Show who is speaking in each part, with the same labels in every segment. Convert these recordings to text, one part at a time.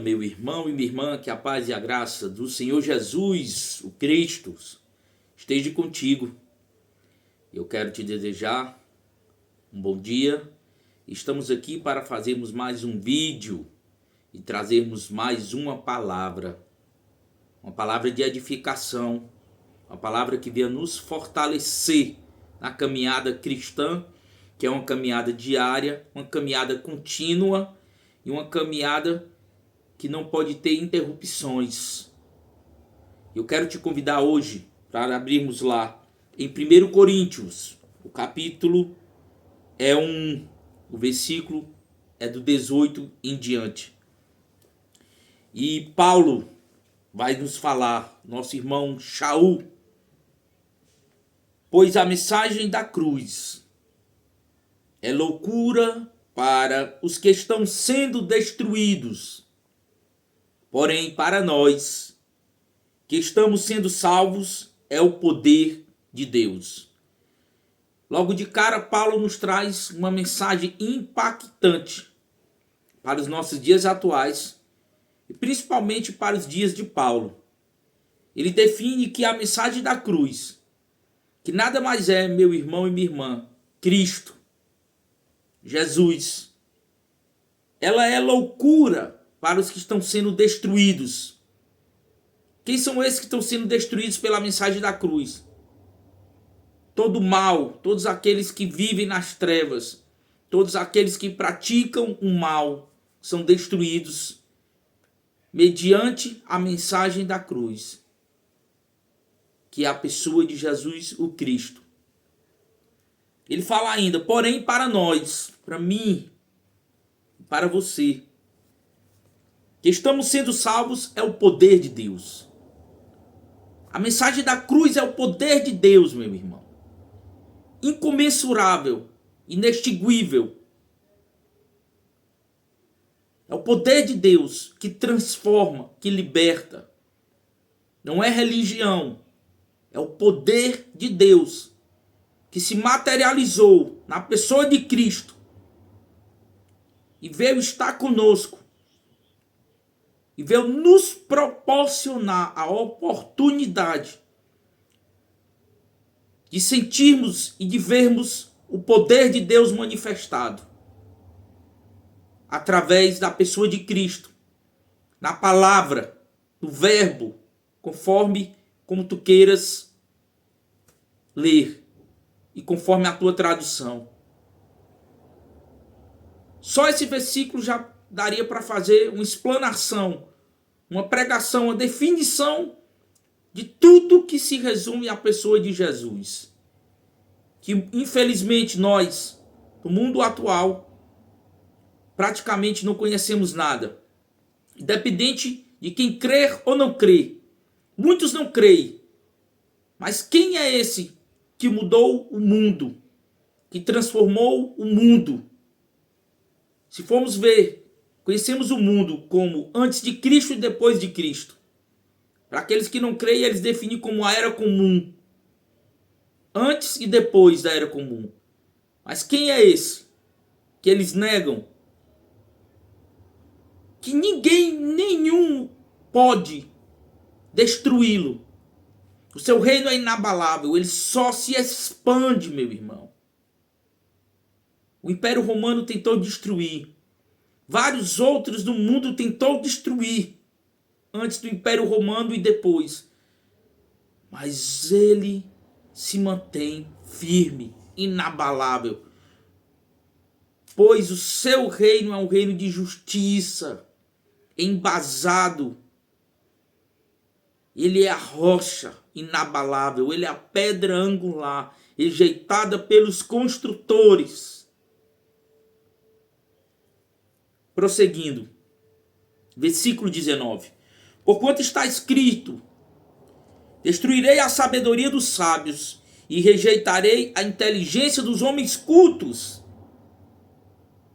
Speaker 1: meu irmão e minha irmã, que a paz e a graça do Senhor Jesus, o Cristo, esteja contigo. Eu quero te desejar um bom dia. Estamos aqui para fazermos mais um vídeo e trazermos mais uma palavra de edificação, uma palavra que venha nos fortalecer na caminhada cristã, que é uma caminhada diária, uma caminhada contínua e uma caminhada que não pode ter interrupções. Eu quero te convidar hoje para abrirmos lá em 1 Coríntios, o capítulo o versículo é do 18 em diante. E Paulo vai nos falar, nosso irmão Shaul, pois a mensagem da cruz é loucura para os que estão sendo destruídos, porém para nós que estamos sendo salvos é o poder de Deus. Logo de cara, Paulo nos traz uma mensagem impactante para os nossos dias atuais e principalmente para os dias de Paulo. Ele define que a mensagem da cruz, que nada mais é, meu irmão e minha irmã, Cristo, Jesus, ela é loucura para os que estão sendo destruídos. Quem são esses que estão sendo destruídos pela mensagem da cruz? Todo mal, todos aqueles que vivem nas trevas, todos aqueles que praticam o mal, são destruídos mediante a mensagem da cruz, que é a pessoa de Jesus, o Cristo. Ele fala ainda, porém para nós, para mim, para você, que estamos sendo salvos é o poder de Deus. A mensagem da cruz é o poder de Deus, meu irmão. Incomensurável, inextinguível. É o poder de Deus que transforma, que liberta. Não é religião, é o poder de Deus que se materializou na pessoa de Cristo e veio estar conosco e veio nos proporcionar a oportunidade de sentirmos e de vermos o poder de Deus manifestado através da pessoa de Cristo, na palavra, no verbo, conforme como tu queiras ler e conforme a tua tradução. Só esse versículo já daria para fazer uma explanação, uma pregação, uma definição de tudo que se resume à pessoa de Jesus. Que infelizmente nós, no mundo atual, praticamente não conhecemos nada. Independente de quem crer ou não crer. Muitos não creem. Mas quem é esse que mudou o mundo? Que transformou o mundo? Se formos ver, conhecemos o mundo como antes de Cristo e depois de Cristo. Para aqueles que não creem, eles definem como a era comum. Antes e depois da era comum. Mas quem é esse que eles negam? Que ninguém, nenhum pode destruí-lo. O seu reino é inabalável, ele só se expande, meu irmão. O Império Romano tentou destruir. Vários outros do mundo tentou destruir. Antes do Império Romano e depois. Mas ele se mantém firme, inabalável. Pois o seu reino é um reino de justiça, embasado. Ele é a rocha inabalável, ele é a pedra angular, rejeitada pelos construtores. Prosseguindo, versículo 19. Porquanto está escrito, destruirei a sabedoria dos sábios e rejeitarei a inteligência dos homens cultos.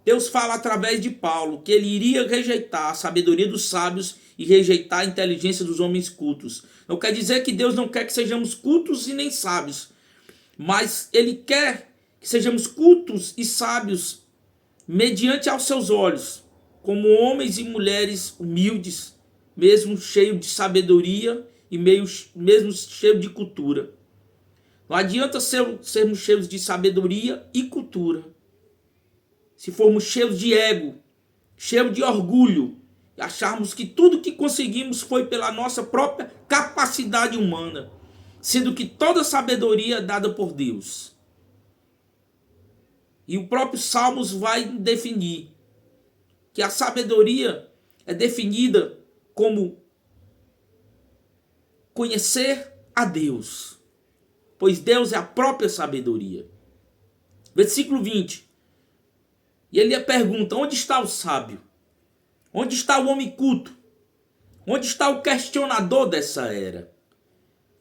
Speaker 1: Deus fala através de Paulo que ele iria rejeitar a sabedoria dos sábios e rejeitar a inteligência dos homens cultos. Não quer dizer que Deus não quer que sejamos cultos e nem sábios, mas ele quer que sejamos cultos e sábios mediante aos seus olhos. como homens e mulheres humildes, mesmo cheios de sabedoria e mesmo cheios de cultura. Não adianta sermos cheios de sabedoria e cultura se formos cheios de ego, cheios de orgulho, e acharmos que tudo que conseguimos foi pela nossa própria capacidade humana, sendo que toda sabedoria é dada por Deus. E o próprio Salmos vai definir que a sabedoria é definida como conhecer a Deus, pois Deus é a própria sabedoria. Versículo 20. E ele pergunta: onde está o sábio? Onde está o homem culto? Onde está o questionador dessa era?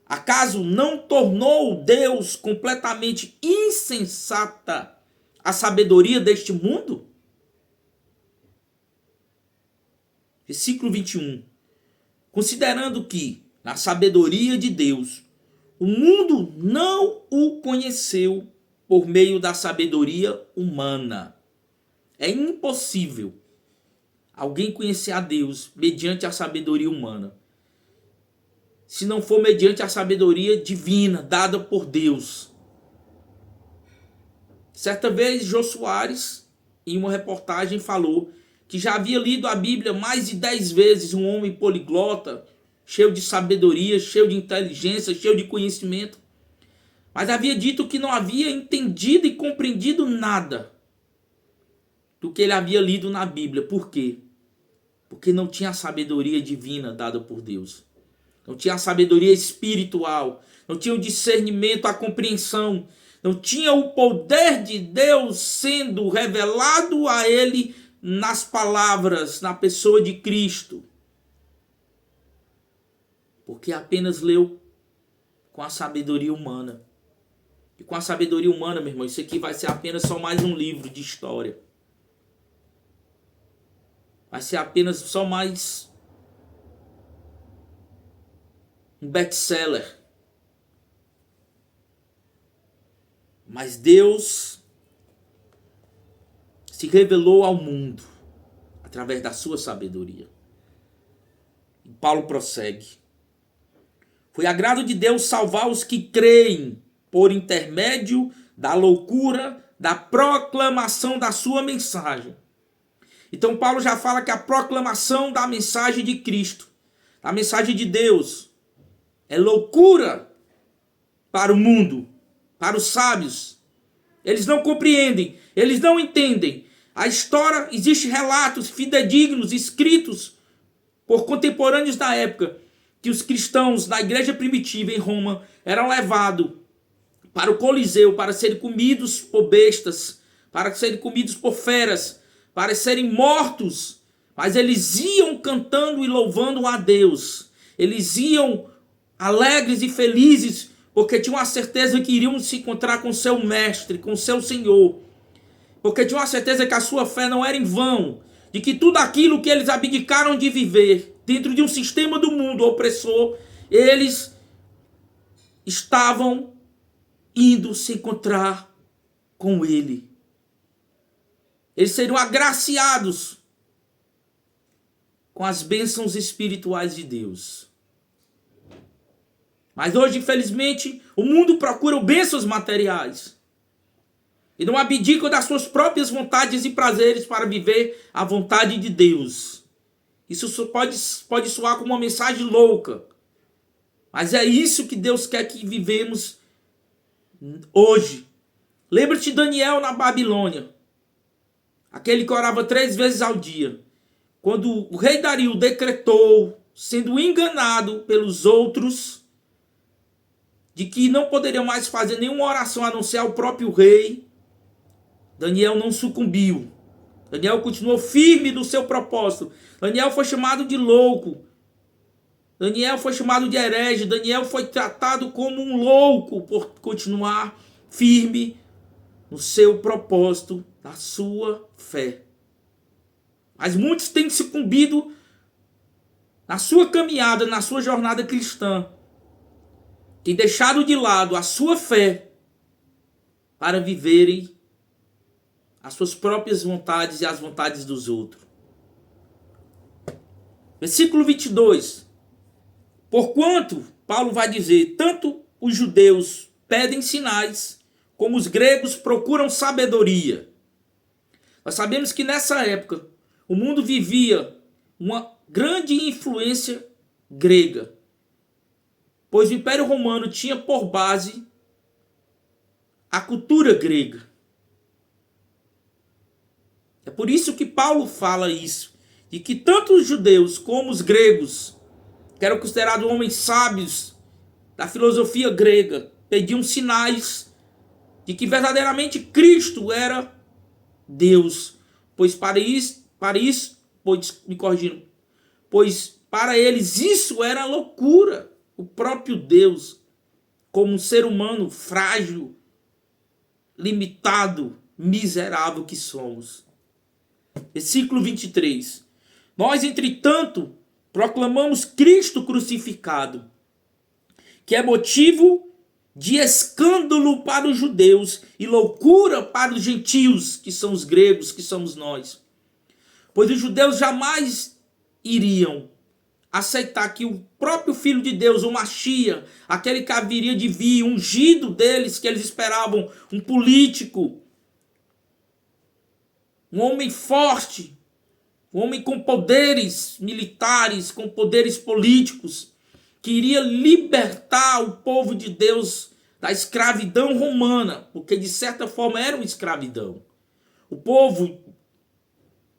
Speaker 1: Acaso não tornou Deus completamente insensata a sabedoria deste mundo? Versículo 21. Considerando que, na sabedoria de Deus, o mundo não o conheceu por meio da sabedoria humana. É impossível alguém conhecer a Deus mediante a sabedoria humana, se não for mediante a sabedoria divina dada por Deus. Certa vez, Jô Soares, em uma reportagem, falou que já havia lido a Bíblia mais de 10 vezes, um homem poliglota, cheio de sabedoria, cheio de inteligência, cheio de conhecimento, mas havia dito que não havia entendido e compreendido nada do que ele havia lido na Bíblia. Por quê? Porque não tinha a sabedoria divina dada por Deus. Não tinha a sabedoria espiritual. Não tinha o discernimento, a compreensão. Não tinha o poder de Deus sendo revelado a ele nas palavras, na pessoa de Cristo. Porque apenas leu com a sabedoria humana. E com a sabedoria humana, meu irmão, isso aqui vai ser apenas só mais um livro de história. Vai ser apenas só mais um best-seller. Mas Deus se revelou ao mundo através da sua sabedoria. E Paulo prossegue. Foi agrado de Deus salvar os que creem por intermédio da loucura da proclamação da sua mensagem. Então Paulo já fala que a proclamação da mensagem de Cristo, a mensagem de Deus, é loucura para o mundo, para os sábios. Eles não compreendem, eles não entendem. A história, existem relatos fidedignos escritos por contemporâneos da época, que os cristãos da igreja primitiva em Roma eram levados para o Coliseu para serem comidos por bestas, para serem comidos por feras, para serem mortos. Mas eles iam cantando e louvando a Deus. Eles iam alegres e felizes, porque tinham a certeza que iriam se encontrar com seu mestre, com seu Senhor. Porque tinham a certeza que a sua fé não era em vão, de que tudo aquilo que eles abdicaram de viver dentro de um sistema do mundo opressor, eles estavam indo se encontrar com ele. Eles seriam agraciados com as bênçãos espirituais de Deus. Mas hoje, infelizmente, o mundo procura bênçãos materiais e não abdicam das suas próprias vontades e prazeres para viver a vontade de Deus. Isso pode soar como uma mensagem louca, mas é isso que Deus quer que vivemos hoje. Lembra-te de Daniel na Babilônia, aquele que orava 3 vezes ao dia. Quando o rei Dario decretou, sendo enganado pelos outros, de que não poderiam mais fazer nenhuma oração a não ser ao próprio rei, Daniel não sucumbiu. Daniel continuou firme no seu propósito. Daniel foi chamado de louco. Daniel foi chamado de herege. Daniel foi tratado como um louco por continuar firme no seu propósito, na sua fé. Mas muitos têm sucumbido na sua caminhada, na sua jornada cristã. Têm deixado de lado a sua fé para viverem as suas próprias vontades e as vontades dos outros. Versículo 22. Porquanto, Paulo vai dizer, tanto os judeus pedem sinais, como os gregos procuram sabedoria. Nós sabemos que nessa época, o mundo vivia uma grande influência grega, pois o Império Romano tinha por base a cultura grega. É por isso que Paulo fala isso, de que tanto os judeus como os gregos, que eram considerados homens sábios da filosofia grega, pediam sinais de que verdadeiramente Cristo era Deus, pois pois para eles isso era loucura. O próprio Deus, como um ser humano frágil, limitado, miserável que somos. Versículo 23. Nós, entretanto, proclamamos Cristo crucificado, que é motivo de escândalo para os judeus e loucura para os gentios, que são os gregos, que somos nós. Pois os judeus jamais iriam aceitar que o próprio Filho de Deus, o Machia, aquele que haveria de vir, ungido deles, que eles esperavam, um político, um homem forte, um homem com poderes militares, com poderes políticos, que iria libertar o povo de Deus da escravidão romana, porque de certa forma era uma escravidão. O povo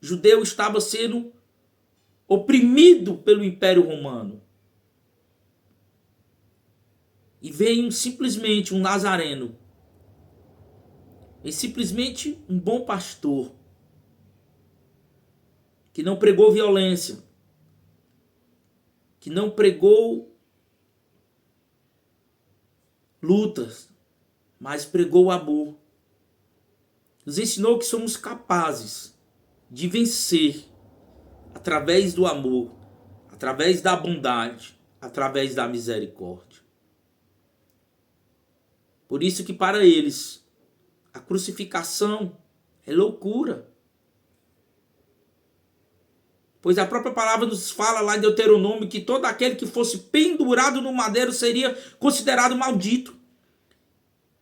Speaker 1: judeu estava sendo oprimido pelo Império Romano. E veio simplesmente um nazareno, e simplesmente um bom pastor, que não pregou violência, que não pregou lutas, mas pregou o amor. Nos ensinou que somos capazes de vencer através do amor, através da bondade, através da misericórdia. Por isso que para eles a crucificação é loucura. Pois a própria palavra nos fala lá em Deuteronômio que todo aquele que fosse pendurado no madeiro seria considerado maldito.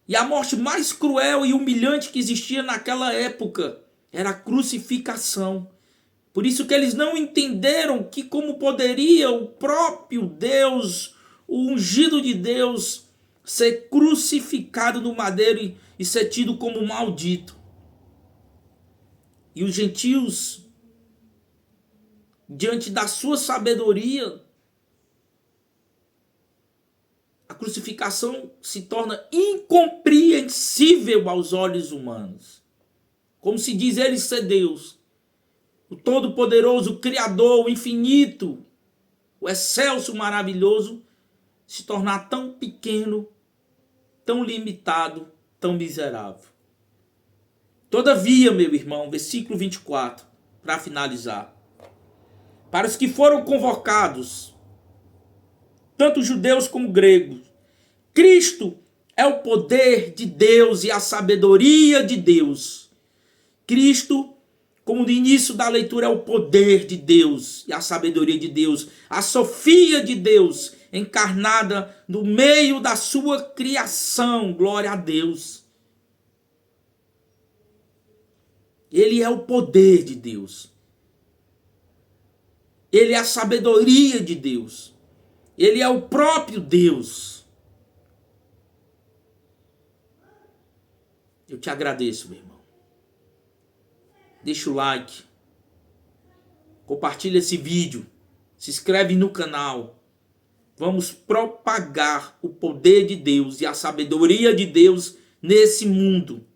Speaker 1: E a morte mais cruel e humilhante que existia naquela época era a crucificação. Por isso que eles não entenderam que como poderia o próprio Deus, o ungido de Deus, ser crucificado no madeiro e ser tido como maldito. E os gentios, diante da sua sabedoria, a crucificação se torna incompreensível aos olhos humanos. Como se diz ele ser Deus, o Todo-Poderoso, o Criador, o Infinito, o Excelso, maravilhoso, se tornar tão pequeno, tão limitado, tão miserável. Todavia, meu irmão, versículo 24, para finalizar. Para os que foram convocados, tanto judeus como gregos, Cristo é o poder de Deus e a sabedoria de Deus. Cristo, como no início da leitura, é o poder de Deus e a sabedoria de Deus, a Sofia de Deus, encarnada no meio da sua criação. Glória a Deus. Ele é o poder de Deus. Ele é a sabedoria de Deus. Ele é o próprio Deus. Eu te agradeço, meu irmão. Deixa o like. Compartilha esse vídeo. Se inscreve no canal. Vamos propagar o poder de Deus e a sabedoria de Deus nesse mundo.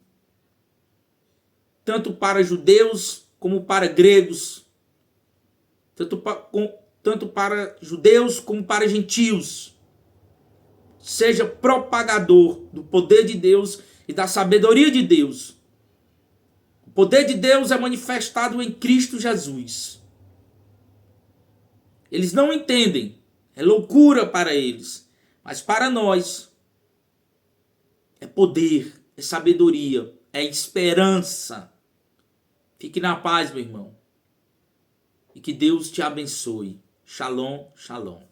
Speaker 1: Tanto para judeus como para gregos. Tanto para judeus como para gentios. Seja propagador do poder de Deus e da sabedoria de Deus. O poder de Deus é manifestado em Cristo Jesus. Eles não entendem. É loucura para eles. Mas para nós é poder, é sabedoria, é esperança. Fique na paz, meu irmão. E que Deus te abençoe. Shalom, shalom.